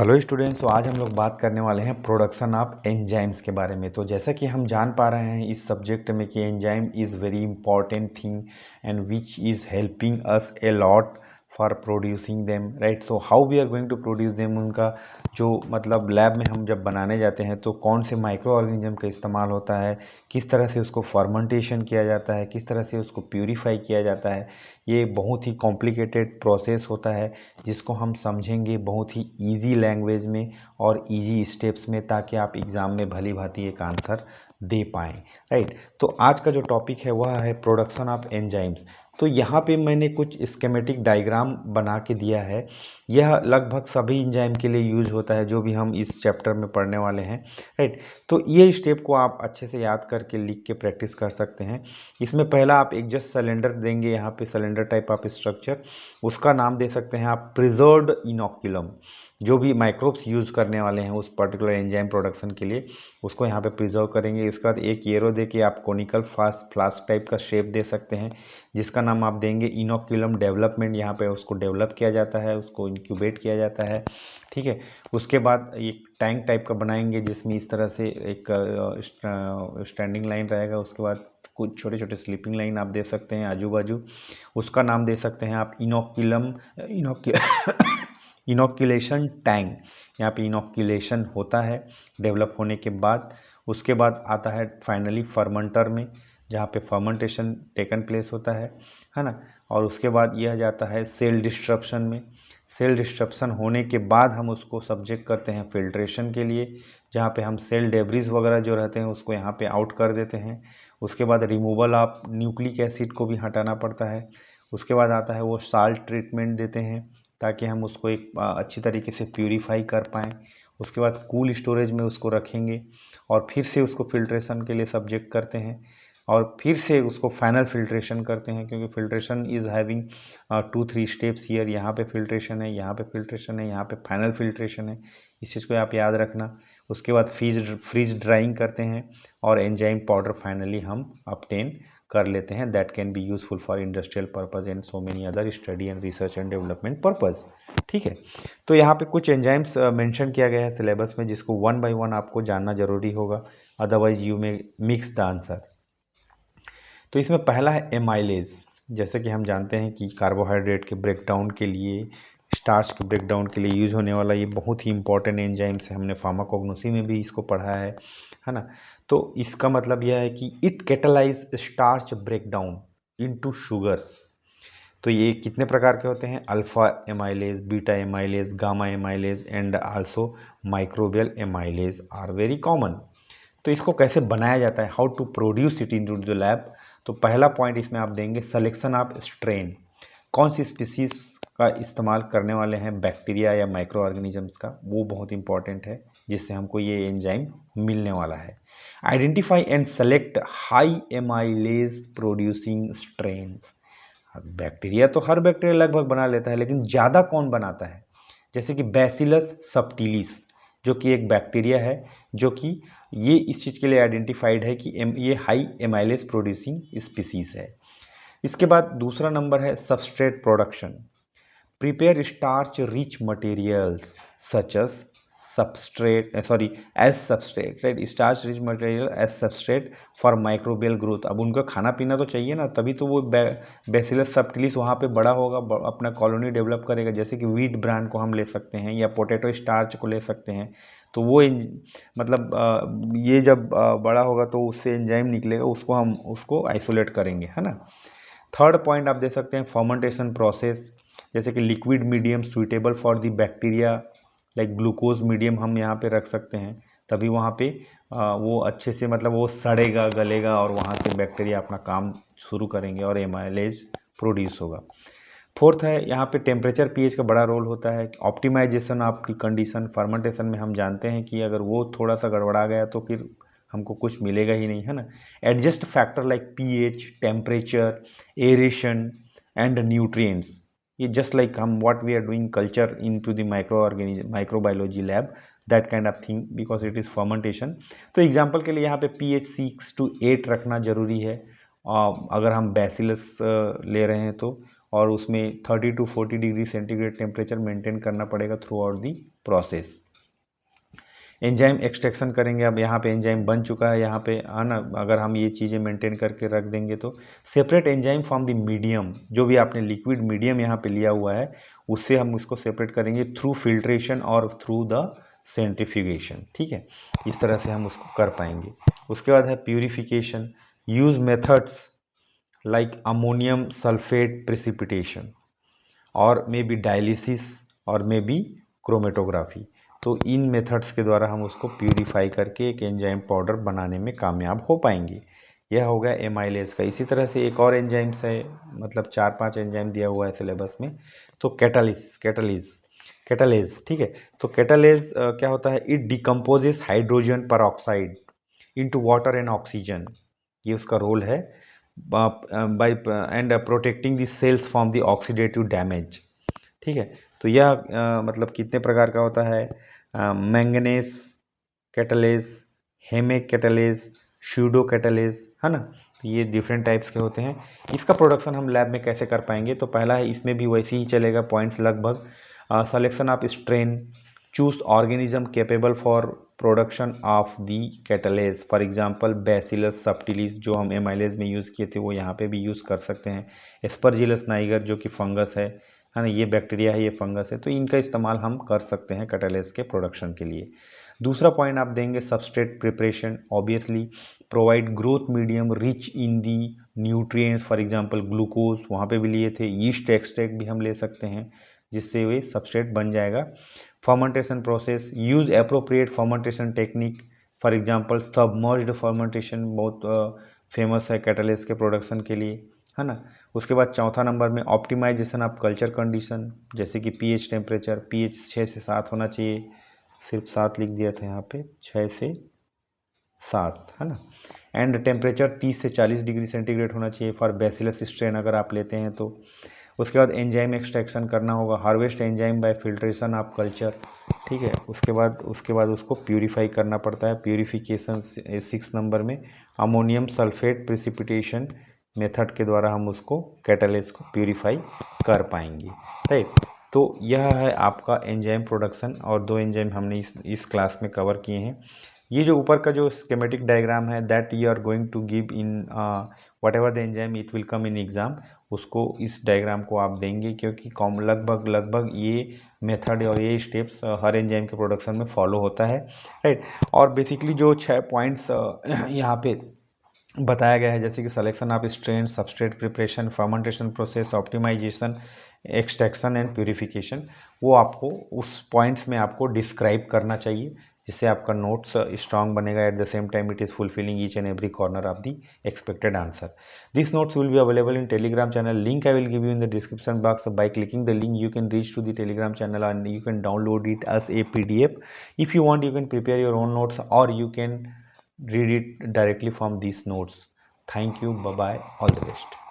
Hello students. तो आज हम लोग बात करने वाले हैं प्रोडक्शन ऑफ एंजाइम्स के बारे में। तो जैसा कि हम जान पा रहे हैं इस सब्जेक्ट में कि enzyme is very important thing and which is helping us a lot for producing them, right. So how we are going to produce them, उनका जो मतलब लैब में हम जब बनाने जाते हैं तो कौन से माइक्रो ऑर्गेनिज्म का इस्तेमाल होता है, किस तरह से उसको फर्मेंटेशन किया जाता है, किस तरह से उसको प्यूरीफाई किया जाता है। ये बहुत ही कॉम्प्लिकेटेड प्रोसेस होता है जिसको हम समझेंगे बहुत ही इजी लैंग्वेज में और इजी स्टेप्स में, ताकि आप एग्ज़ाम में भली भांति एक आंसर दे पाएँ, राइट। तो आज का जो टॉपिक है वह है प्रोडक्शन ऑफ एंजाइम्स। तो यहाँ पे मैंने कुछ स्केमेटिक डायग्राम बना के दिया है। यह लगभग सभी एंजाइम के लिए यूज होता है जो भी हम इस चैप्टर में पढ़ने वाले हैं, राइट। तो ये स्टेप को आप अच्छे से याद करके लिख के प्रैक्टिस कर सकते हैं। इसमें पहला आप एक जस्ट सिलेंडर देंगे, यहाँ पे सिलेंडर टाइप ऑफ स्ट्रक्चर, उसका नाम दे सकते हैं आप प्रिजर्व्ड इनोक्युलम। जो भी माइक्रोब्स यूज़ करने वाले हैं उस पर्टिकुलर एंजाइम प्रोडक्शन के लिए उसको यहाँ पे प्रिजर्व करेंगे। इसके बाद एक एरो दे के आप कोनिकल फ्लास्क टाइप का शेप दे सकते हैं जिसका नाम आप देंगे इनोक्युलम डेवलपमेंट। यहाँ पे उसको डेवलप किया जाता है, उसको इंक्यूबेट किया जाता है, ठीक है। उसके बाद एक टैंक टाइप का बनाएंगे जिसमें इस तरह से एक स्टैंडिंग लाइन रहेगा। उसके बाद कुछ छोटे छोटे स्लीपिंग लाइन आप दे सकते हैं आजू बाजू। उसका नाम दे सकते हैं आप इनोक्यूलेशन टैंक। यहाँ पे इनोक्यूलेशन होता है डेवलप होने के बाद। उसके बाद आता है फाइनली फर्मेंटर में, जहाँ पे फर्मेंटेशन टेकन प्लेस होता है ना। और उसके बाद यह जाता है सेल डिस्ट्रप्शन में। सेल डिस्ट्रप्शन होने के बाद हम उसको सब्जेक्ट करते हैं फिल्ट्रेशन के लिए, जहाँ पे हम सेल डेब्रिस वगैरह जो रहते हैं उसको यहाँ पे आउट कर देते हैं। उसके बाद रिमूवल ऑफ न्यूक्लिक एसिड को भी हटाना पड़ता है। उसके बाद आता है वो साल्ट ट्रीटमेंट देते हैं ताकि हम उसको एक अच्छी तरीके से प्यूरीफाई कर पाएँ। उसके बाद कूल स्टोरेज में उसको रखेंगे और फिर से उसको फिल्ट्रेशन के लिए सब्जेक्ट करते हैं और फिर से उसको फाइनल फिल्ट्रेशन करते हैं, क्योंकि filtration is having 2-3 steps here. यहाँ पे फिल्ट्रेशन है, यहाँ पे फिल्ट्रेशन है, यहाँ पे फाइनल फिल्ट्रेशन है। इस चीज़ को आप याद रखना। उसके बाद फ्रीज ड्राइंग करते हैं और एंजाइम पाउडर फाइनली हम ऑब्टेन कर लेते हैं। That can be useful for industrial purpose and so many other study and research and development purpose, ठीक है। तो यहाँ पे कुछ एंजाइम्स मेंशन किया गया है सिलेबस में जिसको 1 बाय 1 आपको जानना जरूरी होगा, otherwise you may mix the answer. तो इसमें पहला है एमाइलेज। जैसे कि हम जानते हैं कि कार्बोहाइड्रेट के ब्रेकडाउन के लिए, स्टार्च के ब्रेकडाउन के लिए यूज होने वाला ये बहुत ही इंपॉर्टेंट एंजाइम्स है। हमने फार्माकोग्नोसी में भी इसको पढ़ा है ना। तो इसका मतलब यह है कि it catalyse starch breakdown into sugars. तो ये कितने प्रकार के होते हैं? Alpha amylase, beta amylase, gamma amylase and also microbial amylase are very common. तो इसको कैसे बनाया जाता है, how to produce it in to the lab. तो पहला पॉइंट इसमें आप देंगे सिलेक्शन ऑफ स्ट्रेन। कौन सी स्पीसीज का इस्तेमाल करने वाले हैं, बैक्टीरिया या माइक्रो ऑर्गेनिजम्स का, वो बहुत इंपॉर्टेंट है जिससे हमको ये एंजाइम मिलने वाला है। Identify and select high amylase producing strains. Bacteria तो हर बैक्टीरिया लगभग बना लेता है, लेकिन ज़्यादा कौन बनाता है? जैसे कि बैसिलस सबटिलिस जो कि एक बैक्टीरिया है, जो कि ये इस चीज़ के लिए आइडेंटिफाइड है कि ये हाई एमाइलेज प्रोड्यूसिंग स्पीसीज है। इसके बाद दूसरा नंबर है substrate production. Prepare starch rich materials such as as substrate, right. Starch rich material as substrate for microbial growth. अब उनको खाना पीना तो चाहिए ना, तभी तो वो बैसिलस सबटिलिस वहाँ पे बड़ा होगा, अपना कॉलोनी डेवलप करेगा। जैसे कि वीट ब्रांड को हम ले सकते हैं या पोटैटो स्टार्च को ले सकते हैं। तो वो मतलब ये जब बड़ा होगा तो उससे एंजाइम निकलेगा, उसको हम उसको आइसोलेट करेंगे, है ना। थर्ड पॉइंट आप दे सकते हैं फर्मेंटेशन प्रोसेस। जैसे कि liquid medium suitable for the bacteria, like glucose medium हम यहाँ पे रख सकते हैं, तभी वहाँ पे वो अच्छे से मतलब वो सड़ेगा गलेगा और वहाँ से बैक्टीरिया अपना काम शुरू करेंगे और एमाइलेज प्रोड्यूस होगा। फोर्थ है यहाँ पे टेम्परेचर पीएच का बड़ा रोल होता है। ऑप्टिमाइजेशन आपकी कंडीशन फर्मेंटेशन में हम जानते हैं कि अगर वो थोड़ा सा गड़बड़ा गया तो फिर हमको कुछ मिलेगा ही नहीं, है ना। Adjust factor like pH, temperature, aeration and nutrients. ये जस्ट लाइक हम what we are doing culture into the microbiology lab, that kind of thing, because it is fermentation. तो एग्जांपल के लिए यहाँ पे पीएच 6 to 8 रखना जरूरी है अगर हम बैसिलस ले रहे हैं तो। और उसमें 30 to 40 degree centigrade temperature maintain करना पड़ेगा through out the process. Enzyme extraction करेंगे। अब यहाँ पे एंजाइम बन चुका है, यहाँ पे आना, अगर हम ये चीज़ें मेंटेन करके रख देंगे तो separate enzyme from the medium, जो भी आपने लिक्विड मीडियम यहाँ पे लिया हुआ है उससे हम उसको सेपरेट करेंगे थ्रू फिल्ट्रेशन और थ्रू द सेंट्रीफ्यूगेशन। ठीक है, इस तरह से हम उसको कर पाएंगे। उसके बाद है purification. Use methods like ammonium sulphate precipitation और मे बी डायलिसिस और मे बी क्रोमेटोग्राफी। तो इन मेथड्स के द्वारा हम उसको प्यूरिफाई करके एक एंजाइम पाउडर बनाने में कामयाब हो पाएंगे। यह हो गया एमाइलेज का। इसी तरह से एक और एंजाइम्स है, मतलब 4-5 एंजाइम दिया हुआ है सिलेबस में। तो कैटालेज, ठीक है। तो कैटालेज क्या होता है, it decomposes hydrogen peroxide into water and oxygen, ये उसका रोल है, by and protecting the cells from the oxidative damage. ठीक है, तो यह मतलब कितने प्रकार का होता है, मैंगनीज कैटालेज, हेमेक कैटालेज, स्यूडो कैटालेज, है ना। तो ये डिफरेंट टाइप्स के होते हैं। इसका प्रोडक्शन हम लैब में कैसे कर पाएंगे, तो पहला है, इसमें भी वैसे ही चलेगा पॉइंट्स लगभग। Selection of strain, choose organism capable for production of the catalase, for example bacillus subtilis जो हम एमाइलेज में यूज़ किए थे वो यहाँ पे भी यूज़ कर सकते हैं। एस्परजिलस नाइगर जो कि फंगस है ना, ये बैक्टीरिया है, ये फंगस है, तो इनका इस्तेमाल हम कर सकते हैं कैटालेज के प्रोडक्शन के लिए। दूसरा पॉइंट आप देंगे substrate preparation, obviously provide growth medium rich in the nutrients, for example glucose वहाँ पे भी लिए थे। यीस्ट एक्सट्रैक्ट भी हम ले सकते हैं जिससे वे सबस्ट्रेट बन जाएगा। Fermentation process, use appropriate fermentation technique, for example submerged fermentation बहुत फेमस है कैटालिस्ट के प्रोडक्शन के लिए, है ना। उसके बाद चौथा नंबर में ऑप्टिमाइजेशन ऑफ कल्चर कंडीशन, जैसे कि पीएच टेम्परेचर, पीएच 6 से 7 होना चाहिए, सिर्फ 7 लिख दिया था यहाँ पे, 6 से 7, है ना। एंड टेम्परेचर 30 से 40 डिग्री सेंटीग्रेड होना चाहिए फॉर बैसिलस स्ट्रेन अगर आप लेते हैं तो। उसके बाद एंजाइम एक्सट्रैक्शन करना होगा, harvest enzyme by filtration of culture, ठीक है। उसके बाद उसको प्यूरिफाई करना पड़ता है। प्यूरिफिकेशन 6 नंबर में अमोनियम सल्फेट प्रिसिपिटेशन मेथड के द्वारा हम उसको कैटालिस्ट को प्यूरिफाई कर पाएंगे, राइट। तो यह है आपका एंजाइम प्रोडक्शन, और 2 एंजाइम हमने इस क्लास में कवर किए हैं। ये जो ऊपर का जो स्कीमेटिक डायग्राम है that you are going to give in whatever the enzyme it will come in exam, उसको इस डायग्राम को आप देंगे, क्योंकि लगभग ये मेथड और ये स्टेप्स हर एंजाइम के प्रोडक्शन में फॉलो होता है, राइट। और बेसिकली जो 6 पॉइंट्स यहाँ पे बताया गया है, जैसे कि selection of strain, substrate preparation, fermentation process, optimisation, extraction and purification, वो आपको उस पॉइंट्स में आपको डिस्क्राइब करना चाहिए, जिससे आपका नोट्स स्ट्रांग बनेगा। At the same time it is fulfilling each and every corner of the expected answer. These notes will be available in Telegram channel. Link I will give you in the description box. By clicking the link you can reach to the Telegram channel and you can download it as a PDF. If you want you can prepare your own notes or you can read it directly from these notes. Thank you. Bye bye. All the best.